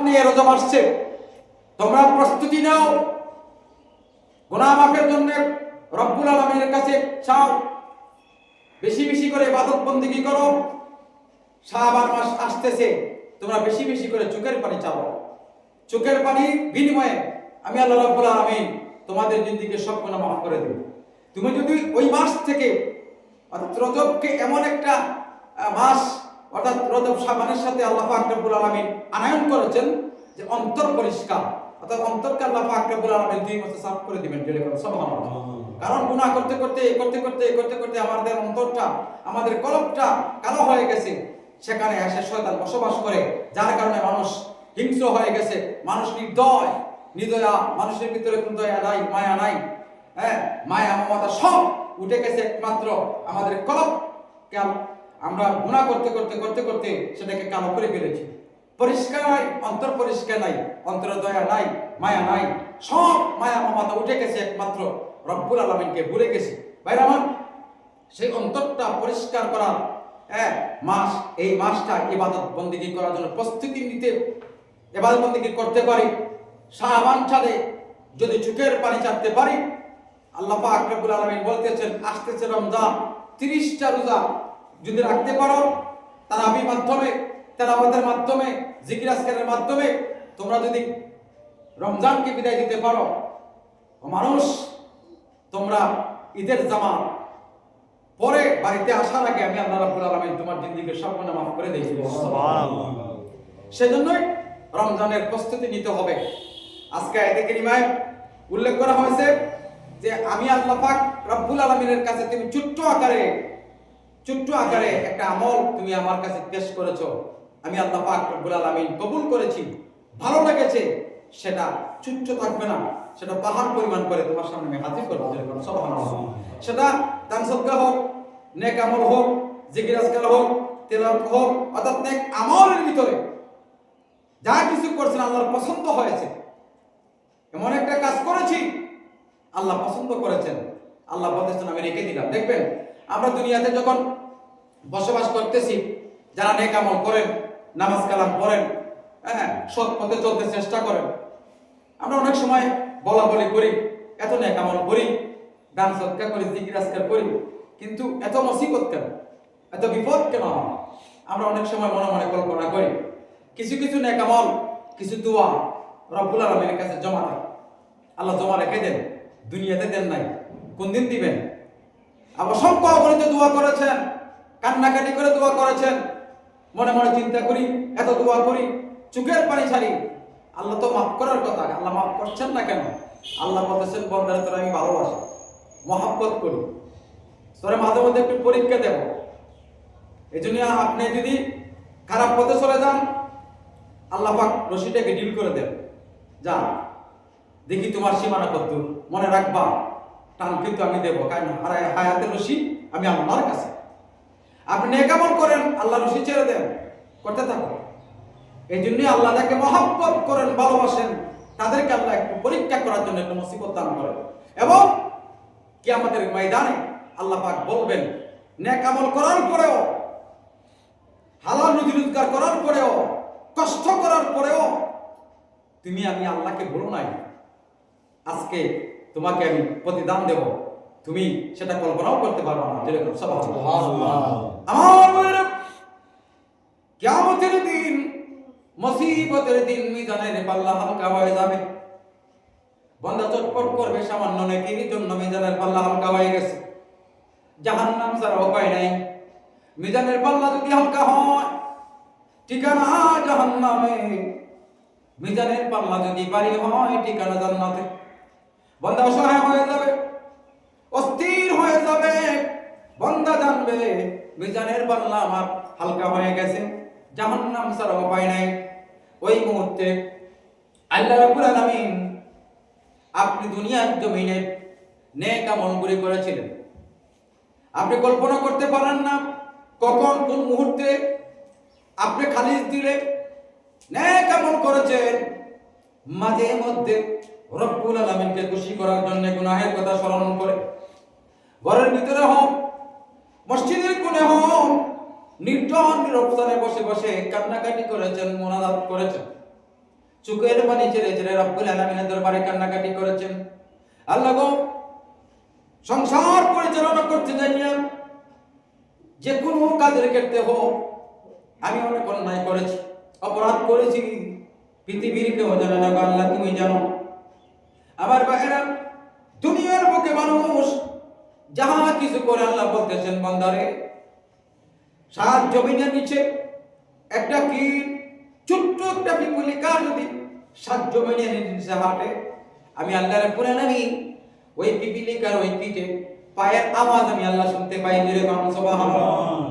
নিয়ে রজব আসছে, তোমরা প্রস্তুতি নাও, গুনাহ মাফের জন্য রব্বুল আলামিনের কাছে চাও, বেশি বেশি করে ইবাদত বন্দেগী করো। শাবান মাস আসতেছে, তোমরা বেশি বেশি করে চোখের পানি চাও। চোখের পানির বিনিময়ে আমি আল্লাহ রাব্বুল আলামিন তোমাদের জিন্দেগীর সব গুনাহ মাফ করে দেব। তুমি যদি ওই মাস থেকে, অর্থাৎ রজবকে এমন একটা মাস, অর্থাৎ রজব শাবানের সাথে আল্লাহ পাক রব্বুল আলামিন আনয়ন করেছেন যে অন্তর পরিষ্কার, অর্থাৎ অন্তরকে আল্লাহ পাক রব্বুল আলামিন 2 মাসে সাফ করে দিবেন। সুবহানাল্লাহ। কারণ গুনাহ করতে করতে করতে করতে করতে করতে আমাদের অন্তরটা, আমাদের কলবটা কালো হয়ে গেছে। সেখানে এসে শয়তান বসবাস করে, যার কারণে মানুষ হিংস্র হয়ে গেছে, মানুষ নির্দয়, নিদয়া, মানুষের ভিতরে কোনো দয়া নাই, মায়া নাই। হ্যাঁ, মায়া মমতা সব উঠে গেছে একমাত্র আমাদের কলবকে। আমরা গুনাহ করতে করতে করতে করতে সেটাকে কালো করে ফেলেছি। পরিষ্কার নাই, অন্তর পরিষ্কার নাই, অন্তরে দয়া নাই, মায়া নাই, সব মায়া মমতা উঠে গেছে একমাত্র রব্বুল আলামিনকে ভুলে গেছে। ভাইরা আমার, সেই অন্তরটা পরিষ্কার করার মাস, এই মাসটা ইবাদত বন্দেগী করার জন্য প্রস্তুতি নিতে, ইবাদত বন্দেগী করতে পারি। শাবান সালে যদি চোখের পানি চাটতে পারি, আল্লাহ পাক রব্বুল আলামিন বলতেছেন আসতেছে রমজান, 30টা রোজা যদি রাখতে পারো, তারাবির মাধ্যমে, তেলাওয়াতের মাধ্যমে, জিকির আজকারের মাধ্যমে তোমরা যদি রমজানকে বিদায় দিতে পারো, মানুষ তোমরা ঈদের জামা পরে বাড়িতে আসার আগে আমি আল্লাহ রাব্বুল আলামিন তোমার জিন্দেগীর সব গুনাহ মাফ করে দেই। সুবহানাল্লাহ। সেজন্যই রমজানের প্রস্তুতি নিতে হবে। আজকে আয়াতে কারিমায় উল্লেখ করা হয়েছে যে আমি আল্লাহ পাক রব্বুল আলামিনের কাছে তুমি ছোট্ট আকারে একটা আমল তুমি আমার কাছে পেশ করেছো, আমি আল্লাহ পাক রব্বুল আলামিন কবুল করেছি, ভালো লেগেছে। সেটা ছোট্ট থাকবে না, সেটা পাহাড় পরিমাণ করে তোমার সামনে আমি হাজির করব। সুবহানাল্লাহ। সেটা দান সদকা হোক, নেক আমল হোক, জিকির আজকার হোক, তেলাওয়াত হোক, অর্থাৎ নেক আমলের ভিতরে যা কিছু করছেন আল্লাহর পছন্দ হয়েছে, এমন একটা কাজ করেছি আল্লাহ পছন্দ করেছেন, আল্লাহ বলতেছেন আমি রেখে দিলাম। দেখবেন আমরা দুনিয়াতে যখন বসবাস করতেছি, যারা নেক আমল করেন, নামাজ কালাম পড়েন, সৎ পথে চলতে চেষ্টা করেন, আমরা অনেক সময় বলা বলি করি, এত নেক আমল করি, দান সদকা করি, জিকির আজকার করি, কিন্তু এত মুসিবত কেন, এত বিপদ কেন? আমরা অনেক সময় মনে মনে কল্পনা করি। কিছু কিছু নেক আমল, কিছু দোয়া রব্বুল আলামিনের কাছে জমা থাকে, আল্লাহ জমা রেখে দেন, দুনিয়াতে দেন নাই, কোন দিন দিবেন? আবার অসংখ্য অগণিত দোয়া করেছেন, কান্নাকাটি করে দোয়া করেছেন, মনে মনে চিন্তা করি, এত দোয়া করি, চোখের পানি ছাড়ি, আল্লাহ তো মাফ করার কথা, আল্লাহ মাফ করছেন না কেন? আল্লাহ বলতেছেন বন্দারে তোরা আমি ভালোবাসি, মহব্বত করি, তোরা মাঝে মধ্যে একটু পরীক্ষা দেব। এই জন্য আপনি যদি খারাপ পথে চলে যান, আল্লাহ পাক রশিটাকে ডিল করে দেন, যা দেখি তোমার সীমানা কত, মনে রাখবা টান কিন্তু আমি দেবো, কারণ হায়াতের রশি আমি আল্লাহর কাছে। আপনি নেক আমল করেন, আল্লাহ রশি ছেড়ে দেন, করতে থাকো। এই জন্যই আল্লাহ যাকে মহব্বত করেন, ভালোবাসেন, তাদেরকে আল্লাহ একটু পরীক্ষা করার জন্য একটা মুসিবত দান করেন। এবং কিয়ামতের ময়দানে আল্লাহ পাক বলবেন, নেক আমল করার পরেও, হালাল রুজি রোজগার করার পরেও, কষ্ট করার পরেও তুমি আমি আল্লাহকে বলো নাই, আজকে তোমাকে আমি প্রতিদান দেব, তুমি সেটা কল্পনাও করতে পারবে না। যেরকম সুবহানাল্লাহ। আমার বন্ধুরা, কিয়ামতের দিন, মুসিবতের দিন, মিজানের পাল্লা হালকা হয়ে যাবে। বান্দা চটপট করবে, সামান্য নেকির জন্য মিজানের পাল্লা হালকা হয়ে গেছে, জাহান্নাম ছাড়া উপায় নাই। মিজানের পাল্লা যদি হালকা হয়, ঠিকানা জাহান্নামে। মিজানের পাল্লা যদি ভারী হয়, ঠিকানা জান্নাতে। বান্দা অসহায় হয়ে যাবে, অস্থির হয়ে যাবে। বান্দা জানবে মিজানের পাল্লা আমার হালকা হয়ে গেছে, জাহান্নাম ছাড়া উপায় নাই। ওই মুহূর্তে আল্লাহ রাব্বুল আলামিন, আপনি দুনিয়ার জমিনে নেক আমলগুলি করেছিলেন, আপনি কল্পনা করতে পারেন না কখন কোন মুহূর্তে আপনি খালিস দিলে নেক আমল করেছেন। মাঝে মধ্যে রব্বুল আলামিনকে খুশি করার জন্য গুনাহের কথা স্মরণ করে, ঘরের ভিতরে হোক, মসজিদের কোণে হোক, নির্জন নিরবস্থানে বসে বসে কান্নাকাটি করেছেন, মুনাজাত করেছেন। চোখের পানি ছেড়ে ছেড়ে রব্বুল আলামিনের দরবারে কান্নাকাটি করেছেন। আল্লাহ গো, সংসার পরিচালনা করতে যাইয়া যে কোনো কাজের ক্ষেত্রে হোক আমি অনেক অন্যায় করেছি, অপরাধ করেছি, পৃথিবীর কেউ জানে না, আল্লাহ তুমি জানো। আমার ভাইয়েরা, দুনিয়ার বুকে মানুষ যাহা কিছু করে আল্লাহ বলতেছেন, বান্দারে সাত জমিনের নিচে একটা কীট, ছোট্ট একটা পিপুলিকা যদি সাত জমিনের নিচে হাঁটে, আমি আল্লাহ রাব্বুল আলামিন ওই পিপিলিকার ওই কীটের পায়ের আওয়াজ আমি আল্লাহ শুনতে পাই। সুবহানাল্লাহ।